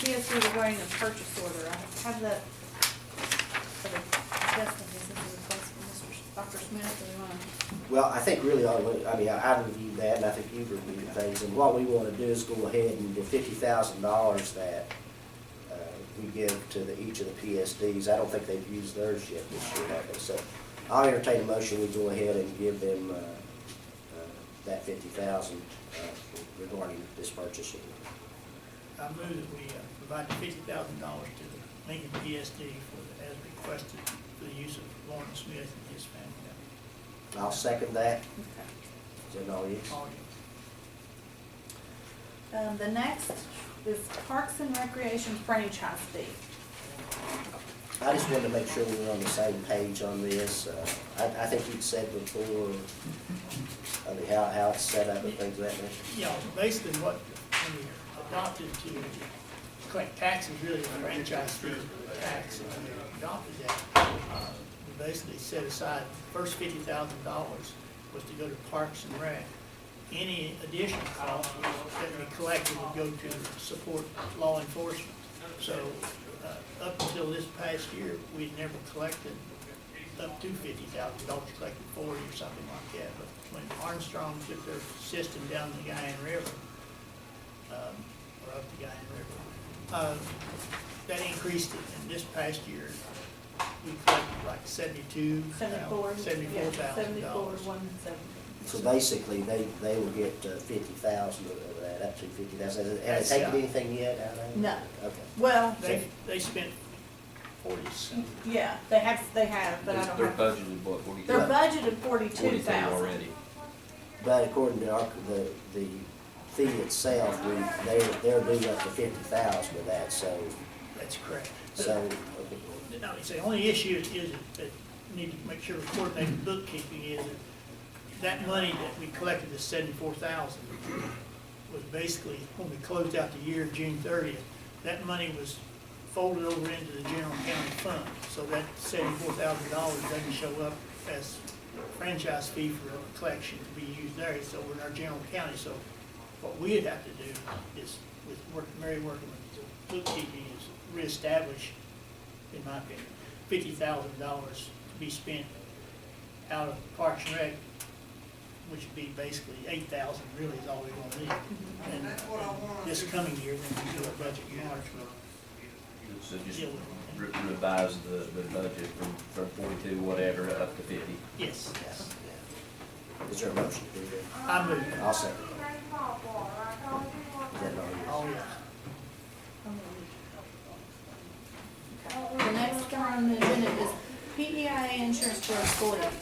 PSD regarding the purchase order. I have that for the testing, this is a request from Dr. Smith, do we want to? Well, I think really, I reviewed that, and I think you've reviewed things, and what we want to do is go ahead and the $50,000 that we give to each of the PSDs, I don't think they've used theirs yet this year, have they? So I'll entertain a motion, we go ahead and give them that $50,000 regarding this purchase order. I move that we provide $50,000 to the Lincoln PSD as requested for the use of Lawrence Smith and his family. I'll second that. Okay. Is that all yes? All yes. The next is Parks and Recreation franchise fee. I just wanted to make sure we were on the same page on this. I think you'd said before, how it's set up and things of that nature. Yeah, basically when we adopted to collect taxes, really the franchise fee tax, and when we adopted that, we basically set aside the first $50,000 was to go to Parks and Rec. Any additional costs that we collected would go to support law enforcement. So up until this past year, we'd never collected up to $50,000, collected 40 or something like that. But when Armstrong took their system down the Guyan River, or up the Guyan River, that increased it. And this past year, we collected like $74,000. So basically, they will get 50,000 of that, up to 50,000. Have they taken anything yet out of that? No. Okay. Well, They spent 40-something. yeah, they have, but I don't They're have. budgeted, what, 42? They're budgeted 42 42,000. already. But according to the fee itself, they're due up to 50,000 of that, so, That's correct. okay. No, it's the only issue is that we need to make sure we coordinate bookkeeping is that money that we collected, the 74,000, was basically, when we closed out the year, June 30th, that money was folded over into the general county fund. So that $74,000 doesn't show up as franchise fee for a collection to be used there. So we're in our general county. So what we'd have to do is, with Mary working with bookkeeping, is reestablish, in my opinion, $50,000 to be spent out of Parks and Rec, which would be basically 8,000 really is all we're going to need. And this coming year, when we do our budget in March, So just revise the budget from 42 whatever up to 50. yes, yes. Is there a motion to do that? I move. I'll second that. Is that all yes? Okay. The next one on the agenda is PEIA insurance for employees.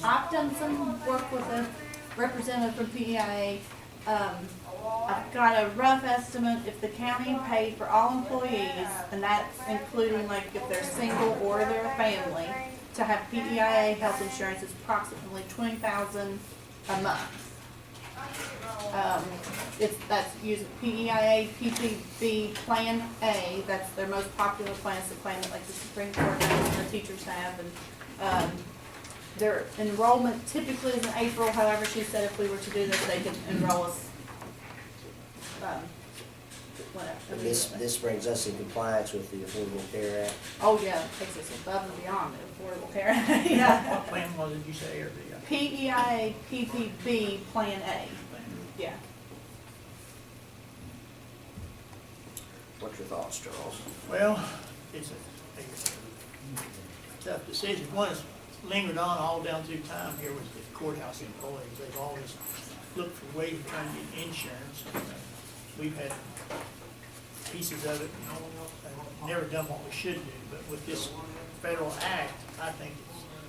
I've done some work with a representative from PEIA. I've got a rough estimate if the county paid for all employees, and that's including like if they're single or they're a family, to have PEIA health insurance is approximately $20,000 a month. That's using PEIA PPB Plan A. That's their most popular plan. It's the plan that like the Supreme Court and the teachers have, and their enrollment typically is in April. However, she said if we were to do this, they could enroll us. And this brings us in compliance with the Affordable Care Act. Oh yeah, it takes us above and beyond the Affordable Care Act. Yeah. What plan was it you say, or the? PEIA PPB Plan A. Yeah. What's your thoughts, Charles? Well, it's a tough decision. One has lingered on all down through time here with the courthouse employees. They've always looked for ways of trying to get insurance. We've had pieces of it and never done what we should do. But with this federal act, I think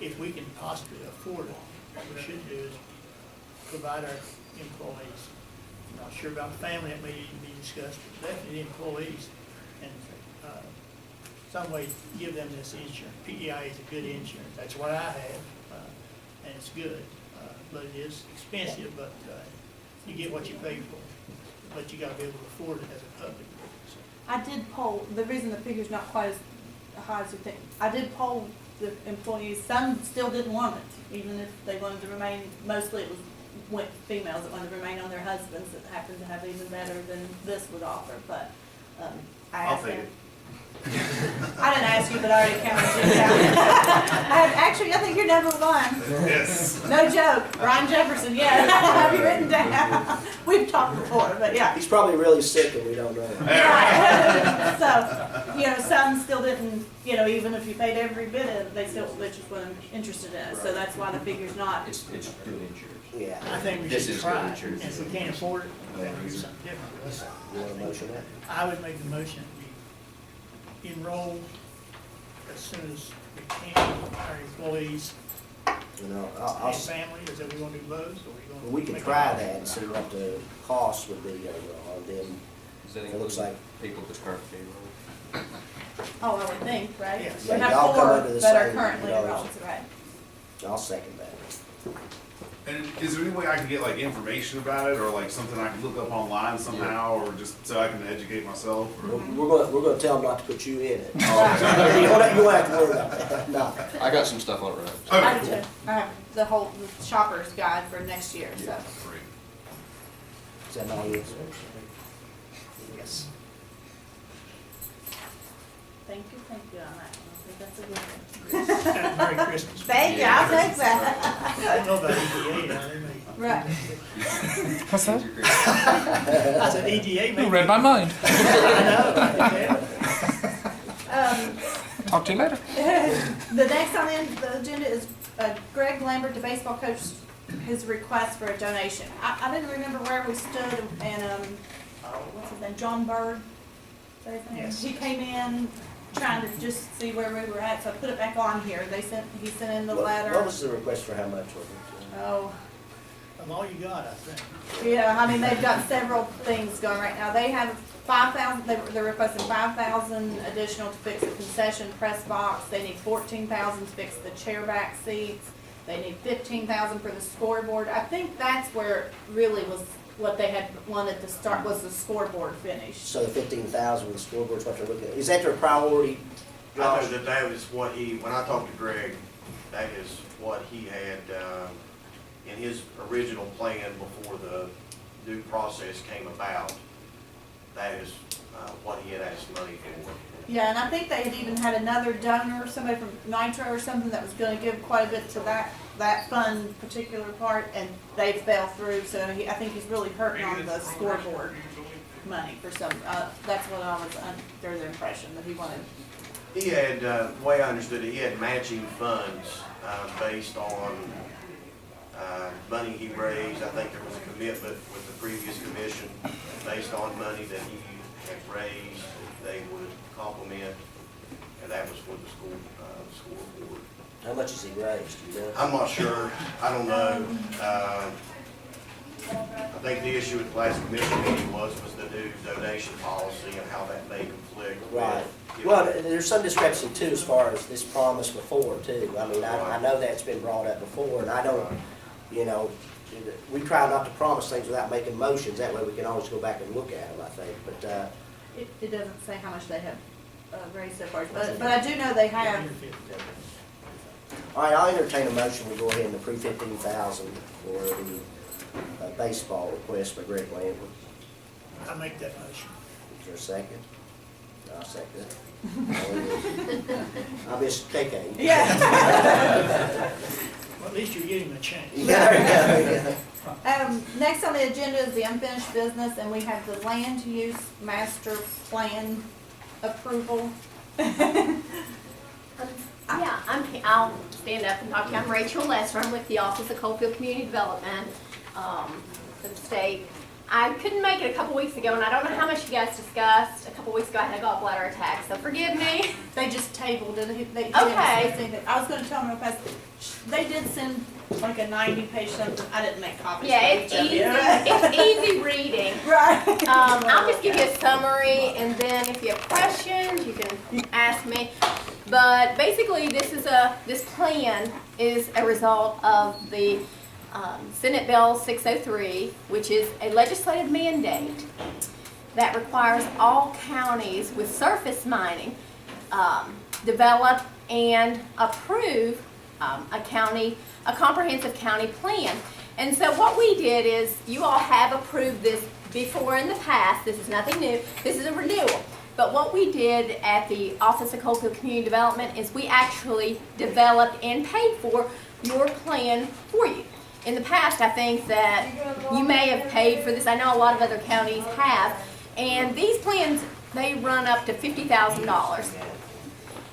if we can possibly afford it, what we should do is provide our employees. I'm not sure about family, that may need to be discussed, but definitely employees, and some way give them this insurance. PEI is a good insurance. That's what I have, and it's good, but it is expensive. But you get what you pay for. But you got to be able to afford it as a public. So. I did poll. The reason the figure's not quite as high as you think. I did poll the employees. Some still didn't want it, even if they wanted to remain. Mostly it was females that wanted to remain on their husbands that happened to have even better than this would offer. But I I'll asked take him. it. I didn't ask you, but I already counted you down. Actually, I think you're number one. Yes. No joke. Ryan Jefferson, yeah. Have you written down? We've talked before, but yeah. He's probably really sick and we don't know. Right. So, you know, some still didn't, you know, even if you paid every bit of it, they just weren't interested in it. So that's why the figure's not. It's good insurance. Yeah. I think we This should is try good it, insurance. and if we can't afford it, then we do something different. Let's- You want a motion that? I would make the motion, we enroll as soon as we can, our employees You know, I'll, and family, is that we gonna do both, or we gonna? we can make try it- that and see what the cost would be overall, and then Does that it looks include like, people that's current payroll? Oh, I would think, right? Yes. We Yeah, have y'all come 4 under the that are same currently dollars. enrolled, right? I'll second that. And is there any way I can get like information about it, or like something I can look up online somehow, or just so I can educate myself? Or? We're gonna tell them not to put you in it. Right. You won't have to worry about that, no. I got some stuff on it right. I Okay, do cool. too. I have the whole shopper's guide for next year, so. Great. Is that all you have? Yes. Thank you on that one. I think that's a good one. Merry Christmas. Thank you, I'll take that. I don't know about EDA, now, they may. Right. What's that? I said EDA may. You read my mind. I know. Talk to you later. The next on the agenda is Greg Lambert, the baseball coach, his request for a donation. I didn't remember where we stood and, what's his name, John Bird? Is that his name? Yes. He came in trying to just see where we were at, so I put it back on here. He sent in the What letter. was the request for how much was it? Oh, I'm all you got, I think. yeah, I mean, they've got several things going right now. They have 5,000, they're requesting 5,000 additional to fix the concession press box. They need 14,000 to fix the chair back seats. They need 15,000 for the scoreboard. I think that's where really was what they had wanted to start, was the scoreboard finish. So the 15,000 with the scoreboard's what they're looking at. Is that their priority, I know Josh? that was what when I talked to Greg, that is what he had, in his original plan before the new process came about. That is, what he had asked money for. Yeah, and I think they had even had another donor, somebody from Nitro or something, that was gonna give quite a bit to that fund particular part, and they fell through, so I think he's really hurting on the scoreboard money for some, that's what I was under the impression, that he wanted. He had, the way I understood it, he had matching funds, based on, money he raised. I think there was a commitment with the previous commission, based on money that he had raised, they would complement, and that was for the scoreboard. How much has he raised, do you know? I'm not sure, I don't know. I think the issue at the last commission meeting was the new donation policy and how that may conflict with. Right. you know, Well, there's some discrepancy too as far as this promise before too. I mean, I know that's been brought up before and I don't, you know, we try not to promise things without making motions. That way we can always go back and look at them, I think. But, It doesn't say how much they have raised so far, but I do know they have. all right, I'll entertain a motion. We go ahead and approve 15,000 for the baseball request by Greg Lambert. I make that motion. Is there a second? I'll second it. I miss KK. Yeah. Well, at least you're getting a chance. Yeah. Next on the agenda is the unfinished business, and we have the land use master plan approval. Yeah, I'll stand up and talk to you. I'm Rachel Lesser. I'm with the Office of Coalfield Community Development for the state. I couldn't make it a couple weeks ago, and I don't know how much you guys discussed. A couple weeks ago, I had a gallbladder attack, so forgive me. They just tabled it. Okay. I was gonna tell them real fast, they did send like a 90-page something. I didn't make copies. Yeah, for it's each of easy. you. It's easy reading. Right. I'll just give you a summary, and then if you have questions, you can ask me. But basically, this plan is a result of the Senate Bill 603, which is a legislative mandate that requires all counties with surface mining develop and approve a comprehensive county plan. And so what we did is, you all have approved this before in the past, this is nothing new, this is a renewal. But what we did at the Office of Coalfield Community Development is we actually developed and paid for your plan for you. In the past, I think that you may have paid for this, I know a lot of other counties have, and these plans, they run up to $50,000.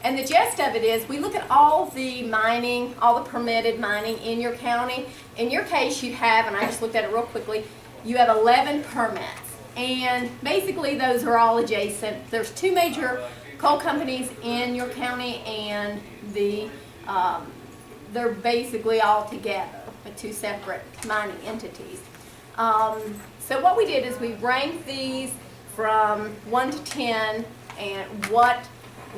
And the gist of it is, we look at all the mining, all the permitted mining in your county. In your case, you have, and I just looked at it real quickly, you have 11 permits. And basically, those are all adjacent. There's 2 major coal companies in your county, and they're basically all together, with 2 separate mining entities. So what we did is we ranked these from 1 to 10, and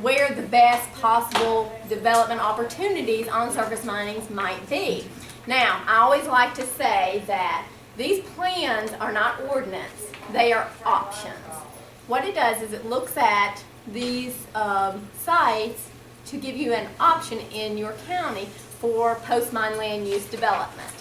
where the best possible development opportunities on surface minings might be. Now, I always like to say that these plans are not ordinance, they are options. What it does is it looks at these sites to give you an option in your county for post-mine land use development,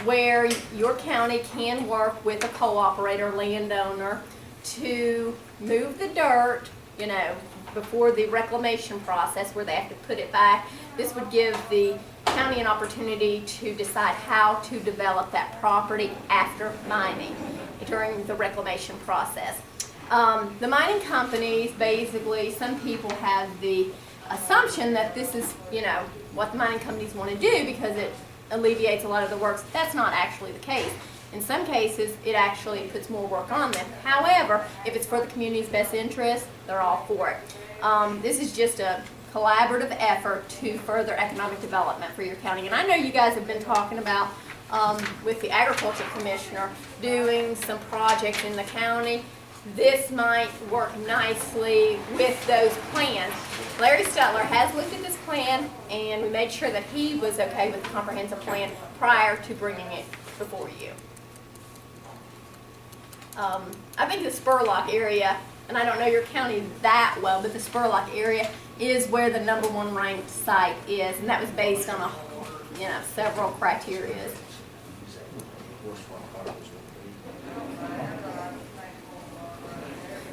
where your county can work with a coal operator, landowner, to move the dirt, you know, before the reclamation process where they have to put it back. This would give the county an opportunity to decide how to develop that property after mining during the reclamation process. The mining companies, basically, some people have the assumption that this is, you know, what the mining companies want to do because it alleviates a lot of the work. That's not actually the case. In some cases, it actually puts more work on them. However, if it's for the community's best interest, they're all for it. This is just a collaborative effort to further economic development for your county. And I know you guys have been talking about, with the Agriculture Commissioner, doing some projects in the county. This might work nicely with those plans. Larry Stutler has looked at this plan, and we made sure that he was okay with the comprehensive plan prior to bringing it before you. I think the Spurlock area, and I don't know your county that well, but the Spurlock area is where the #1 ranked site is, and that was based on several criteria.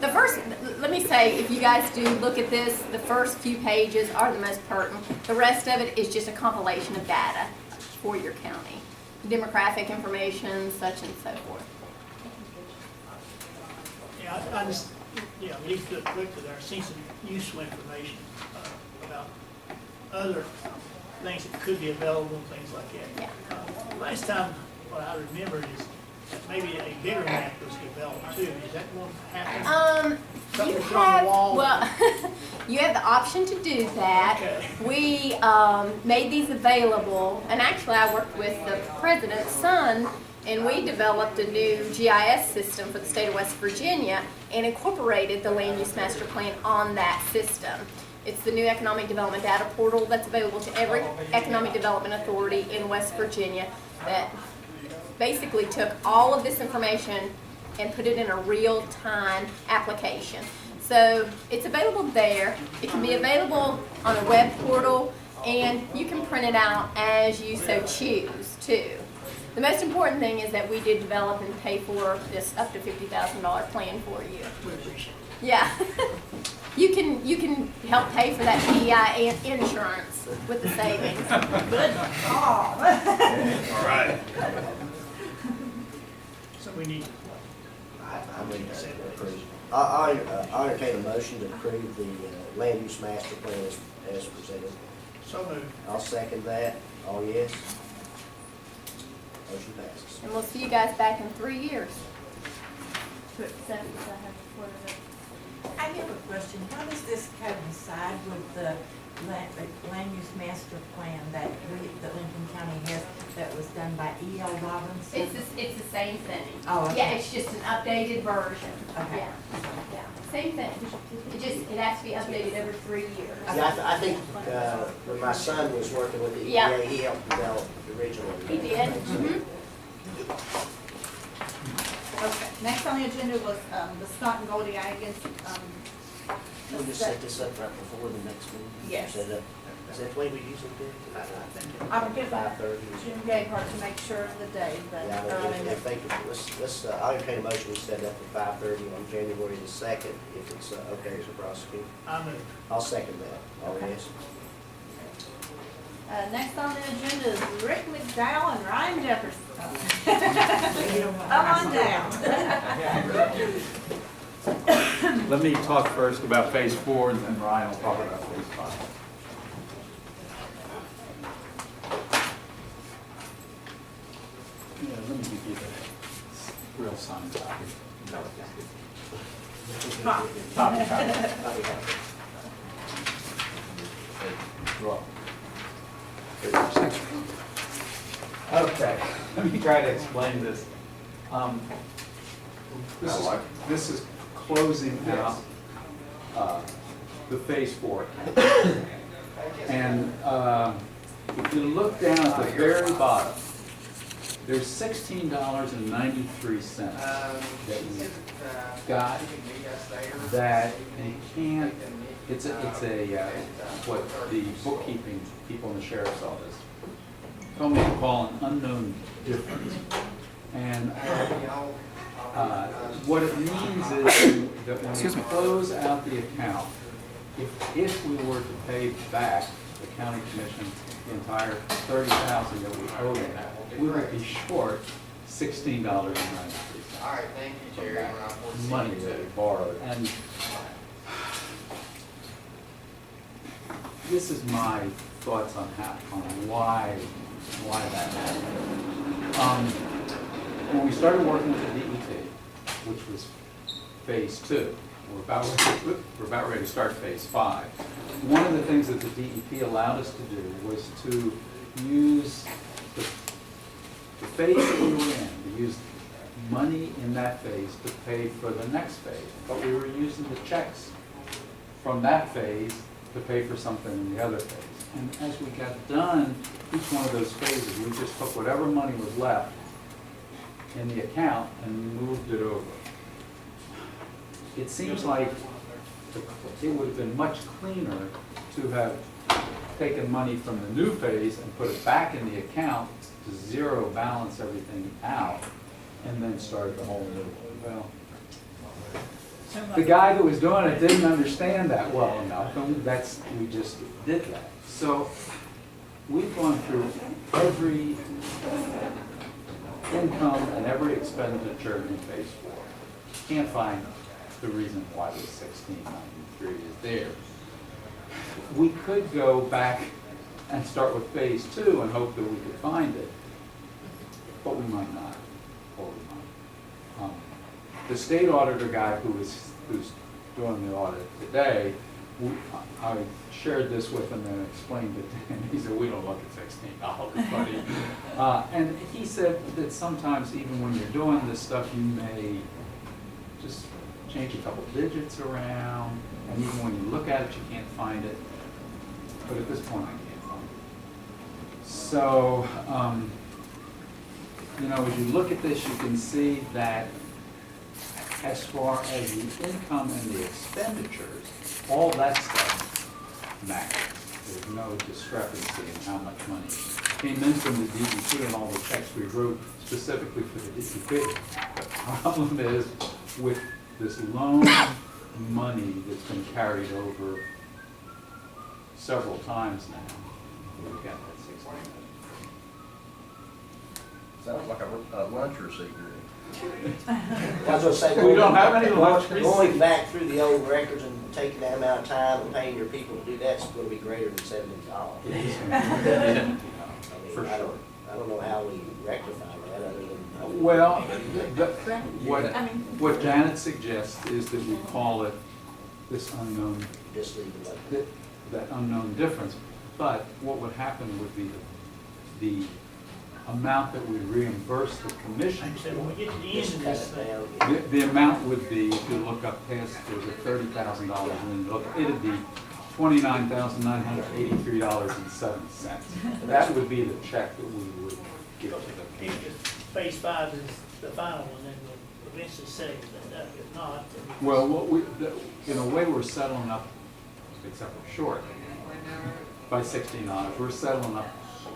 The first, let me say, if you guys do look at this, the first few pages are the most pertinent. The rest of it is just a compilation of data for your county. Demographic information, such and so forth. Yeah, I just, at least look quickly there, I see some useful information about other things that could be available and things like that. Yeah. Last time, what I remember is that maybe a bigger map was developed too. Is that what happened? You Something's on the have, wall? well, you have the option to do that. Okay. We made these available, and actually I worked with the president's son, and we developed a new GIS system for the state of West Virginia and incorporated the land use master plan on that system. It's the new economic development data portal that's available to every economic development authority in West Virginia that basically took all of this information and put it in a real-time application. So it's available there. It can be available on a web portal, and you can print it out as you so choose too. The most important thing is that we did develop and pay for this up to $50,000 plan for you. We appreciate it. Yeah. You can help pay for that PEI insurance with the savings. Good call. All right. So we need, I mean, I entertain a motion to approve the land use master plan as presented. so moved. I'll second that. All yes? Motion passes. And we'll see you guys back in 3 years. I have a question. How does this coincide with the land use master plan that Lincoln County has, that was done by E.L. Robinson? It's the same thing. Oh, okay. Yeah, it's just an updated version. Okay. Yeah, same thing. It has to be updated every 3 years. Yeah, I think when my son was working with the Yeah. EPA, he helped develop the original. He did? Mhm. Okay, next on the agenda was the Scott and Goldie Atkins. We'll just set this up right before the next meeting. Yes. Set it up. Is that the way we usually do it? I think I'm good. 5:30. Jim Gayheart to make sure of the day, but, Yeah, if they could, let's, I'll entertain a motion, we set it up for 5:30 on January the 2nd, if it's okay as a prosecutor. I'm a, I'll second that. All yes. next on the agenda is Rick McDowell and Ryan Jefferson. Come on down. Let me talk first about phase 4, and then Ryan will talk about phase 5. Yeah, let me give you the real signed copy. Copy. Draw. Okay, let me try to explain this. This is closing out the phase 4 account. And if you look down at the very bottom, there's $16.93 that we got that you can't, it's a what the bookkeeping people in the sheriff's office told me to call an unknown difference. And what it means is that when we close out the account, if we were to pay back the county commission the entire $30,000 that we owe them, we would be short $16.93. All right, thank you, Jerry. Money that we borrowed. And this is my thoughts on why that happened. When we started working with the DEP, which was phase 2, we're about ready to start phase 5. One of the things that the DEP allowed us to do was to use the phase that we were in, to use money in that phase to pay for the next phase. But we were using the checks from that phase to pay for something in the other phase. And as we got done, each one of those phases, we just took whatever money was left in the account and moved it over. It seems like it would have been much cleaner to have taken money from the new phase and put it back in the account to zero balance everything out and then start the whole new one. Well, the guy that was doing it didn't understand that well enough, and we just did that. So we've gone through every income and every expenditure in phase 4. Can't find the reason why the 1693 is there. We could go back and start with phase 2 and hope that we could find it, but we might not, or we might. The state auditor guy who's doing the audit today, I shared this with him and explained it to him. He said, we don't look at $16, buddy. And he said that sometimes even when you're doing this stuff, you may just change a couple digits around, and even when you look at it, you can't find it. But at this point, I can't find it. So, as you look at this, you can see that as far as the income and the expenditures, all that stuff matches. There's no discrepancy in how much money came in from the DEP and all the checks we wrote specifically for the DEP. The problem is with this loan money that's been carried over several times now. We've got that 16 million. Sounds like a lunch receipt. I was gonna say, We don't have any lunch going back through the old records and taking that amount of time and paying your people to do that's gonna be greater than $70. For sure. I don't know how we rectify that other than. Well, what Janet suggests is that we call it this unknown, Just leave it like that. that unknown difference. But what would happen would be the amount that we reimburse the commission. like I said, when we get to the end Just of cut this it thing, down. The amount would be, if you look up past, there's a $30,000, and then look, it'd be $29,983.07. That would be the check that we would give to the commission. phase 5 is the final one, then we'll eventually settle that up. If not, then we- Well, in a way, we're settling up, except we're short. by 16 on it. We're settling up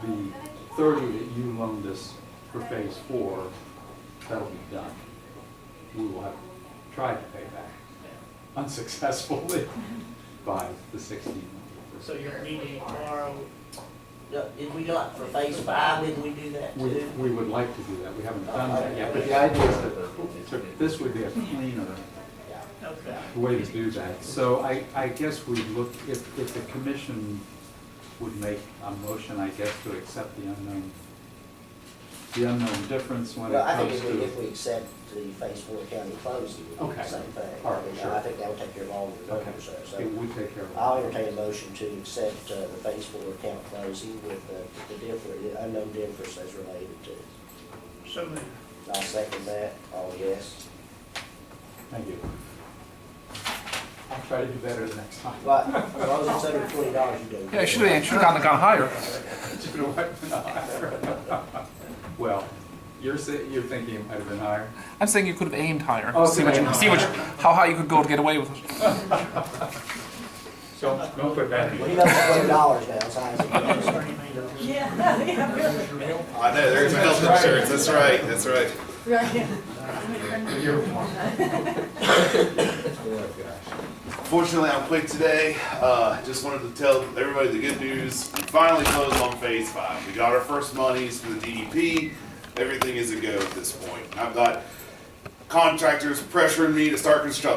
the 30 that you loaned us for phase 4. That'll be done. We will have tried to pay back unsuccessfully by the 16th. So you're meeting tomorrow. Did we not, for phase 5, didn't we do that We, too? we would like to do that. We haven't done that yet, but the idea is that this would be a cleaner Okay. way to do that. So I guess we look, if the commission would make a motion, I guess, to accept the unknown difference when it Well, I think comes if to. we accept the phase 4 county closing, it would be the Okay. same thing. All right, I mean, sure. I think that would take care of all the Okay, numbers there, so. it would take care of it. I'll entertain a motion to accept the phase 4 account closing with the unknown difference as related to. So moved. I'll second that, all yes. Thank you. I'll try to do better the next time. But as long as it's under $20, you do. Yeah, it should have gone higher. Well, you're thinking it might have been higher? I'm saying you could have aimed higher. Oh, See how high you could go to get away with it. So, don't put that in. Well, you know, it's $20 now, so I Yeah, yeah, really. I know, there's my health insurance, that's right, that's right. Right. Fortunately, I'm quick today. Just wanted to tell everybody the good news. We finally closed on phase 5. We got our first monies for the DEP. Everything is a go at this point. I've got contractors pressuring me to start construction.